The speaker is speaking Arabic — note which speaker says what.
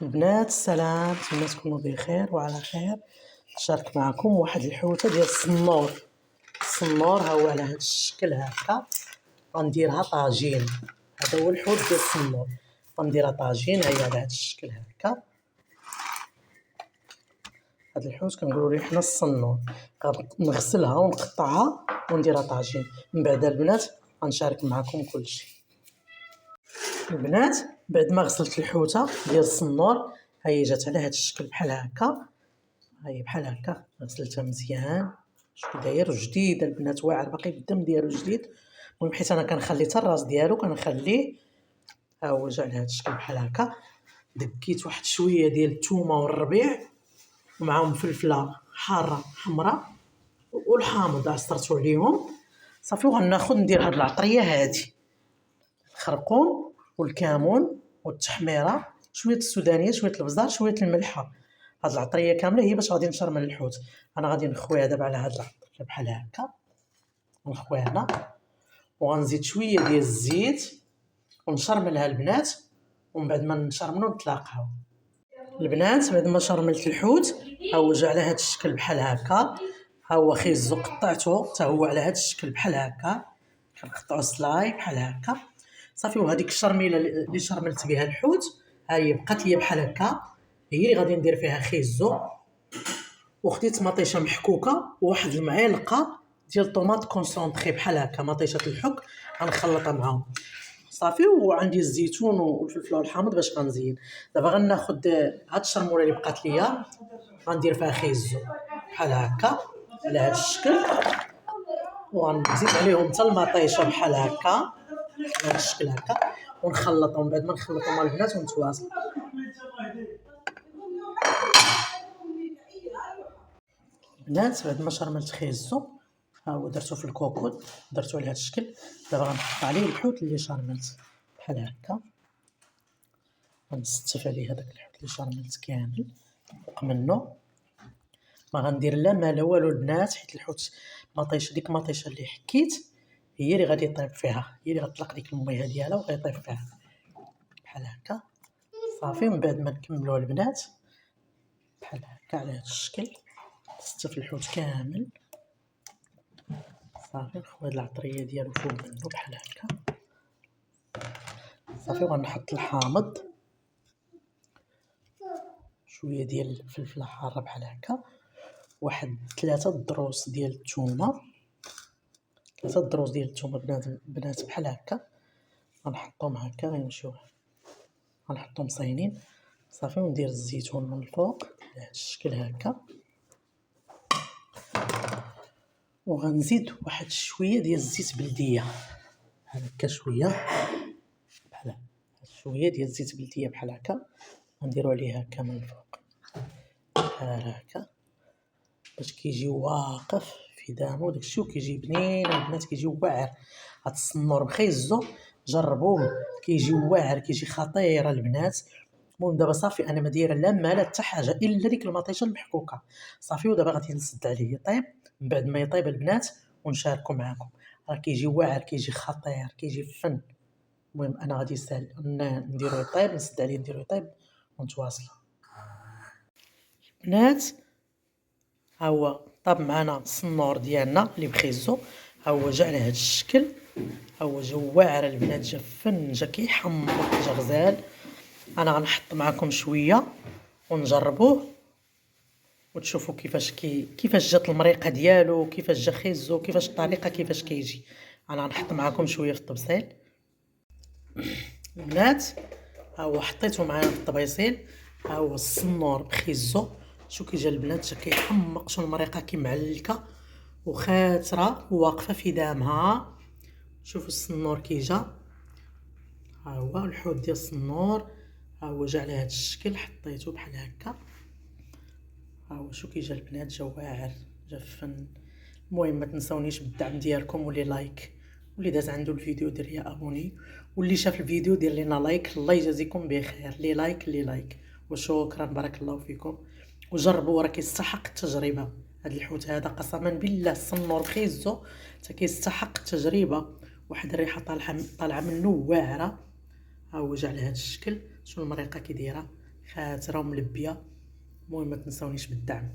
Speaker 1: البنات السلام، نتمنى تكونوا بخير وعلى خير. نشارك معكم واحد الحوته ديال الصنور ها هو على هذا الشكل هكا. غنديرها طاجين. هذا هو الحوت ديال الصنور، غنديرها طاجين. هي على هذا الشكل هكا. هذا الحوت كنقولوا ليه حنا الصنور. غنغسلها ونقطعها ونديرها طاجين. من بعد البنات غنشارك معكم كلشي. البنات بعد ما غسلت الحوته ديال الصنور، هي جات على هذا الشكل بحال هكا. هي بحال هكا غسلتها مزيان. شوفوا داير جديد البنات، واعر باقي الدم ديالو جديد. المهم حيت انا كنخلي حتى الراس ديالو كنخليه. ها هو جا على هذا الشكل بحال هكا. دكيت واحد شويه ديال الثومه والربيع ومعاهم فلفله حاره حمراء والحامض عصرتو عليهم صافي. وغناخذ ندير هاد العطريه هادي: الخرقوم والكمون والتحميره، شويه السودانيه، شويه البزار، شويه الملحه. هاد العطريه كامله هي باش غادي نشرمل الحوت. انا غادي نخويها دابا على هاد العطريه بحال هكا. نخويها هنا وغنزيد شويه ديال الزيت ونشرملها البنات. ومن بعد ما نشرملو نتلاقاو. البنات بعد ما شرملت الحوت ها هو جا على هاد الشكل بحال هكا. ها هو خيزو قطعته حتى هو على هاد الشكل بحال هكا. كنقطعو سلاي بحال هكا صافي. وهذيك الشرميله اللي شرملت بها الحوت ها هي بقات ليا بحال هكا. هي اللي غادي ندير فيها خيزو. وخديت مطيشه محكوكه وواحد المعلقه ديال طوماط كونسونطري بحال هكا، مطيشه الحك غنخلطها معاهم صافي. وعندي الزيتون والفلفل والحامض باش غنزين. دابا غناخذ هاد الشرموله اللي بقات ليا غندير فيها خيزو بحال هكا على هاد الشكل. وغنزيد عليهم حتى المطيشه بحال هكا على هاد الشكل هكا. ونخلطهم. بعد ما نخلطهم مع البنات ونتواصل. البنات بعد ما شرملت خيزو ها هو درتو في الكوكوط، درتو على هاد الشكل. دابا غنحط عليه الحوت اللي شرملت بحال هكا. غنستف عليه هذاك الحوت اللي شرملت كامل فوق منه. ما غندير لا ما لا والو البنات، حيت الحوت مطيشه ديك المطيشه اللي حكيت هي اللي غادي يطيب فيها، هي اللي غتطلق ديك المياه ديالها وغيطيب فيها بحال هكا صافي. من بعد ما نكملوا البنات بحال هكا على هذا الشكل، نستف الحوت كامل صافي. نخوي العطريه ديالو فوق منه بحال هكا صافي. وغنحط الحامض، شويه ديال الفلفله حاره بحال هكا، واحد 3 دروس ديال الثومه، 3 دروس ديال الثومه بنات بحال هكا. غنحطهم هكا غيمشيو، غنحطهم صاينين صافي. وندير الزيتون من الفوق على هذا الشكل هكا. وغنزيد واحد شويه ديال الزيت بلديه هكا، شويه بحال هكا، شويه ديال الزيت بلديه بحال هكا. غنديرو عليه هكا من الفوق بحال هكا باش كيجي واقف في دامو داكشي وكيجي بنين البنات، كيجي واعر. هاد الصنور بخيزو جربوه، كيجي واعر، كيجي خطير البنات. المهم دابا صافي انا ما دايره لا ما لا حتى حاجه الا ديك المطيشه المحكوكه صافي. ودابا غادي نسد عليه يطيب. من بعد ما يطيب البنات ونشاركو معكم. راه كيجي واعر، كيجي خطير، كيجي فن. المهم انا غادي نديرو يطيب، نسد عليه نديرو يطيب ونتواصلوا. بنات ها هو طاب معنا الصنور ديالنا اللي بخيزو. ها هو جا على هذا الشكل. ها هو جا واعر البنات، جا فن، جا كيحمق، جا غزال. انا غنحط معكم شويه ونجربوه وتشوفوا كيفاش جات المريقه ديالو، كيفاش جا خيزو، كيفاش الطريقه كيفاش كيجي. انا غنحط معكم شويه في الطبسيل البنات. ها هو حطيته معايا في الطبيصيل. ها هو الصنور بخيزو. شو كيجي البنات، جا كيحمق، شو المريقه كيمعلكه وخاتره وواقفه في دامها. شوفوا الصنور كيجا. ها هو الحوت ديال الصنور. ها هو جا على هذا الشكل، حطيته بحال هكا. ها هو شو كيجا البنات، جا واعر، جا فن. المهم ما تنساونيش بالدعم ديالكم واللي لايك، واللي داز عنده الفيديو دير ليا ابوني، واللي شاف الفيديو دير لينا لايك. الله يجازيكم بخير. لي لايك وشكرا، بارك الله فيكم. وجربوا راه كيستحق التجربه. هاد الحوت هذا قسما بالله الصنور بخيزو حتى كيستحق التجربه. واحد الريحه طالعه منه واعره. ها هو جا على هذا الشكل، شنو المريقه كي دايره خاطره وملبيه. المهم ما تنساونيش بالدعم.